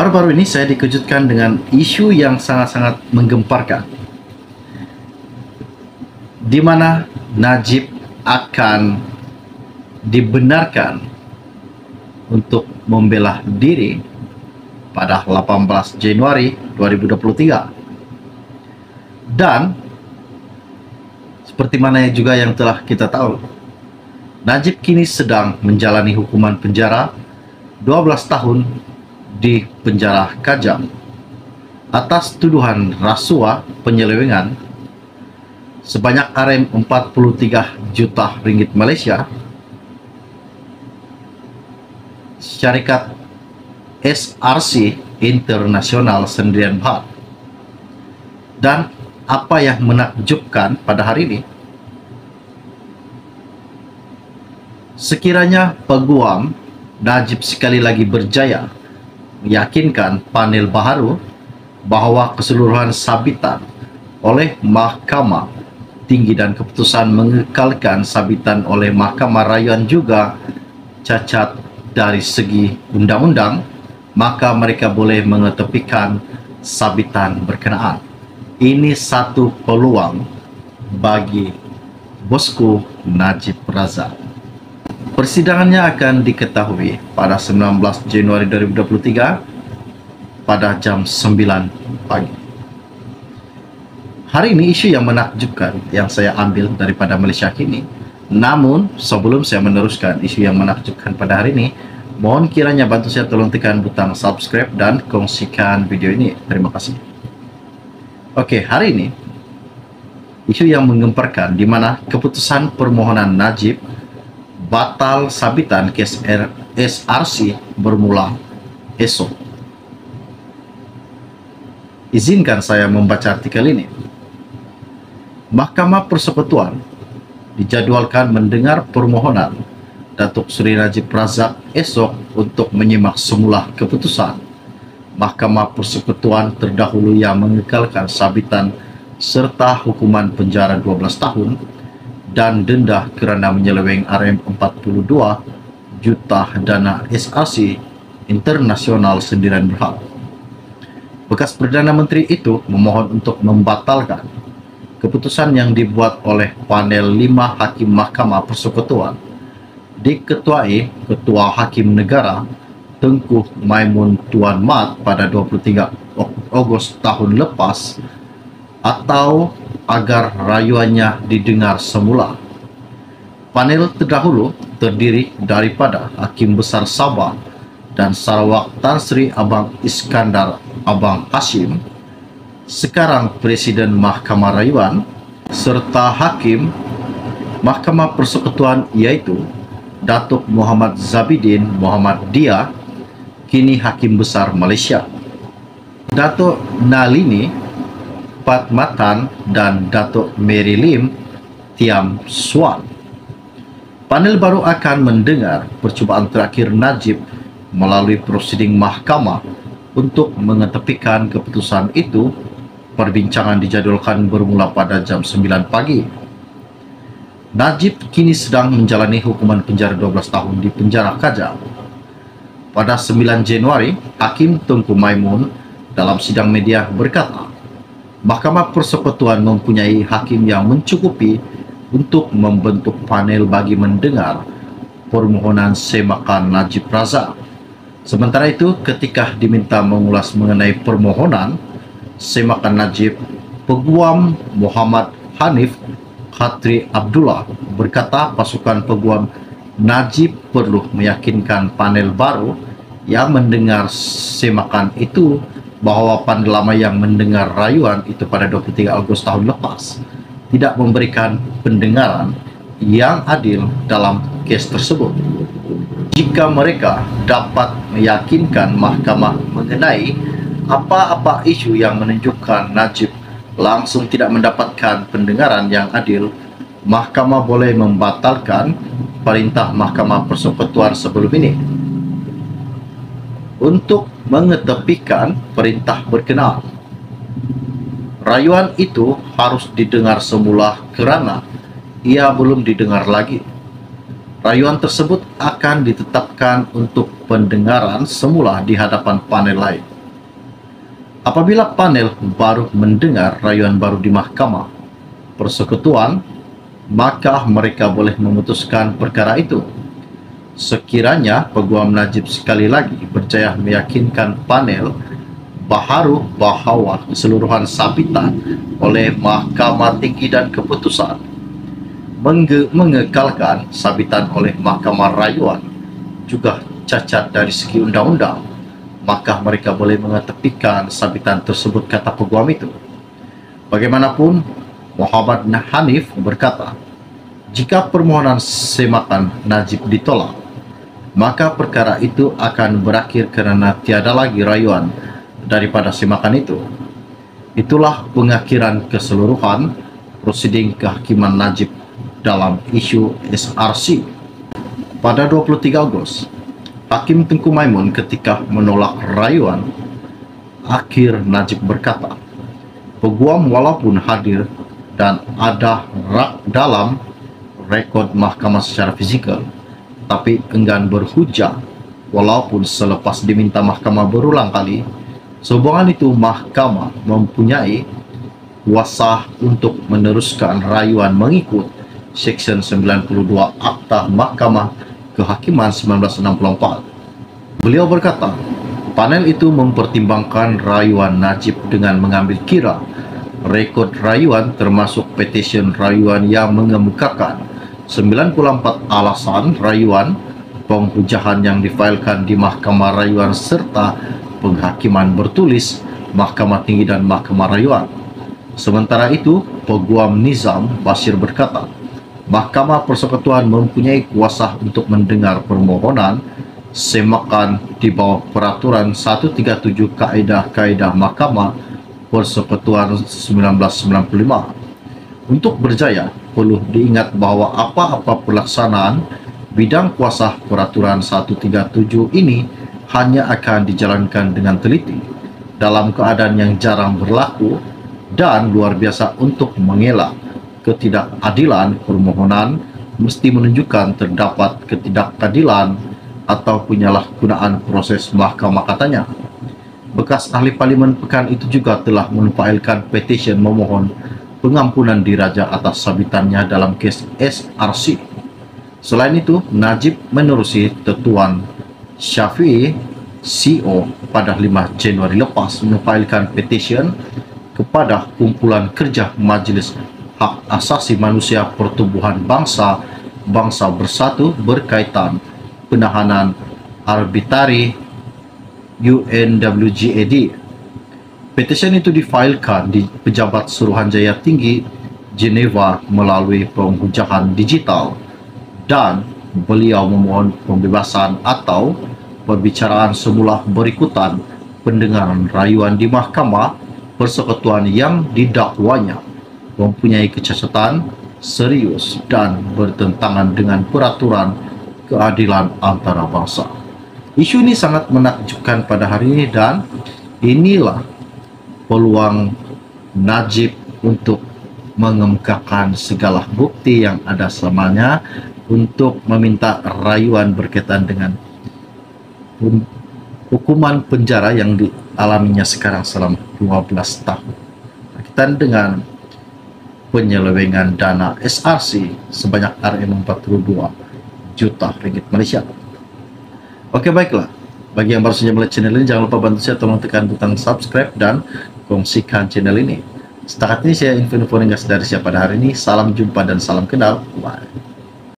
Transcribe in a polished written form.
Baru-baru ini saya dikejutkan dengan isu yang sangat-sangat menggemparkan, di mana Najib akan dibenarkan untuk membela diri pada 18 Januari 2023. Dan seperti mana juga yang telah kita tahu, Najib kini sedang menjalani hukuman penjara 12 tahun di penjara Kajang atas tuduhan rasuah penyelewengan sebanyak Rp43 juta Malaysia. Syarikat SRC Internasional Sendirian Berhad. Dan apa yang menakjubkan pada hari ini, sekiranya peguam Najib sekali lagi berjaya meyakinkan panel baharu bahawa keseluruhan sabitan oleh Mahkamah Tinggi dan keputusan mengekalkan sabitan oleh Mahkamah Rayuan juga cacat dari segi undang-undang, maka mereka boleh mengetepikan sabitan berkenaan. Ini satu peluang bagi bosku Najib Razak. Persidangannya akan diketahui pada 19 Januari 2023 pada jam 9 pagi. Hari ini isu yang menakjubkan yang saya ambil daripada Malaysia Kini. Namun sebelum saya meneruskan isu yang menakjubkan pada hari ini, mohon kiranya bantu saya tolong tekan butang subscribe dan kongsikan video ini. Terima kasih. Oke, hari ini isu yang menggemparkan di mana keputusan permohonan Najib batal sabitan kes SRC bermula esok. Izinkan saya membaca artikel ini. Mahkamah Persekutuan dijadwalkan mendengar permohonan Datuk Seri Najib Razak esok untuk menyimak semula keputusan Mahkamah Persekutuan terdahulu yang mengekalkan sabitan serta hukuman penjara 12 tahun dan denda kerana menyeleweng Rm42 juta dana SRC Internasional Sendirian Berhad. Bekas Perdana Menteri itu memohon untuk membatalkan keputusan yang dibuat oleh panel 5 Hakim Mahkamah Persekutuan diketuai Ketua Hakim Negara Tengku Maimun Tuan Mat pada 23 Ogos tahun lepas, atau agar rayuannya didengar semula. Panel terdahulu terdiri daripada Hakim Besar Sabah dan Sarawak Tan Sri Abang Iskandar Abang Hashim, sekarang Presiden Mahkamah Rayuan, serta Hakim Mahkamah Persekutuan iaitu Datuk Muhammad Zabidin Muhammad Dia, kini Hakim Besar Malaysia, Datuk Nalini Patmatan dan Datuk Mary Lim Tiam Swan. Panel baru akan mendengar percubaan terakhir Najib melalui prosiding mahkamah untuk mengetepikan keputusan itu. Perbincangan dijadwalkan bermula pada jam 9 pagi. Najib kini sedang menjalani hukuman penjara 12 tahun di penjara Kajang. Pada 9 Januari, Hakim Tengku Maimun dalam sidang media berkata, Mahkamah Persekutuan mempunyai hakim yang mencukupi untuk membentuk panel bagi mendengar permohonan semakan Najib Razak. Sementara itu, ketika diminta mengulas mengenai permohonan semakan Najib, Peguam Muhammad Hanif Khatri Abdullah berkata pasukan peguam Najib perlu meyakinkan panel baru yang mendengar semakan itu bahawa panel lama yang mendengar rayuan itu pada 23 Ogos tahun lepas tidak memberikan pendengaran yang adil dalam kes tersebut. Jika mereka dapat meyakinkan mahkamah mengenai apa-apa isu yang menunjukkan Najib langsung tidak mendapatkan pendengaran yang adil, mahkamah boleh membatalkan perintah Mahkamah Persekutuan sebelum ini untuk mengetepikan perintah berkenaan. Rayuan itu harus didengar semula kerana ia belum didengar lagi. Rayuan tersebut akan ditetapkan untuk pendengaran semula di hadapan panel lain. Apabila panel baru mendengar rayuan baru di Mahkamah Persekutuan, maka mereka boleh memutuskan perkara itu. Sekiranya Peguam Najib sekali lagi berjaya meyakinkan panel baharu bahawa keseluruhan sabitan oleh Mahkamah Tinggi dan keputusan mengekalkan sabitan oleh Mahkamah Rayuan juga cacat dari segi undang-undang, maka mereka boleh mengetepikan sabitan tersebut, kata peguam itu. Bagaimanapun, Muhammad Hanif berkata, jika permohonan semakan Najib ditolak, maka perkara itu akan berakhir kerana tiada lagi rayuan daripada semakan itu. Itulah pengakhiran keseluruhan prosiding kehakiman Najib dalam isu SRC. Pada 23 Ogos, Hakim Tengku Maimun ketika menolak rayuan akhir Najib berkata, peguam walaupun hadir dan ada dalam rekod mahkamah secara fizikal, tapi enggan berhujah walaupun selepas diminta mahkamah berulang kali. Sehubungan itu, mahkamah mempunyai kuasa untuk meneruskan rayuan mengikut Seksyen 92 Akta Mahkamah Kehakiman 1964. Beliau berkata, panel itu mempertimbangkan rayuan Najib dengan mengambil kira rekod rayuan termasuk petisyen rayuan yang mengemukakan 94 alasan rayuan penghujahan yang difailkan di Mahkamah Rayuan serta penghakiman bertulis Mahkamah Tinggi dan Mahkamah Rayuan. Sementara itu, Peguam Nizam Bashir berkata, Mahkamah Persekutuan mempunyai kuasa untuk mendengar permohonan semakan di bawah Peraturan 137 Kaedah-Kaedah Mahkamah Persekutuan 1995. Untuk berjaya, perlu diingat bahawa apa-apa pelaksanaan bidang kuasa Peraturan 137 ini hanya akan dijalankan dengan teliti dalam keadaan yang jarang berlaku dan luar biasa untuk mengelak ketidakadilan. Permohonan mesti menunjukkan terdapat ketidakadilan atau penyalahgunaan proses mahkamah, katanya. Bekas ahli parlimen pekan itu juga telah memfailkan petisyen memohon pengampunan diraja atas sabitannya dalam kes SRC. Selain itu, Najib menerusi Tuan Syafiee CO pada 5 Januari lepas memfailkan petisyen kepada kumpulan kerja Majlis Hak Asasi Manusia Pertubuhan Bangsa Bersatu berkaitan penahanan arbitari UNWGAD. Petisyen itu difailkan di Pejabat Suruhanjaya Tinggi Geneva melalui penghujahan digital dan beliau memohon pembebasan atau perbicaraan semula berikutan pendengaran rayuan di Mahkamah Persekutuan yang didakwanya mempunyai kecacatan serius dan bertentangan dengan peraturan keadilan antarabangsa. Isu ini sangat menakjubkan pada hari ini dan inilah peluang Najib untuk mengemukakan segala bukti yang ada selamanya untuk meminta rayuan berkaitan dengan hukuman penjara yang dialaminya sekarang selama 12 tahun berkaitan dengan penyelewengan dana SRC sebanyak Rm42 juta ringgit Malaysia. Oke, baiklah. Bagi yang baru saja melihat channel ini, jangan lupa bantu saya tolong tekan butang subscribe dan kongsikan channel ini. Setakat ini saya info-info ringkas dari saya pada hari ini. Salam jumpa dan salam kenal. Bye.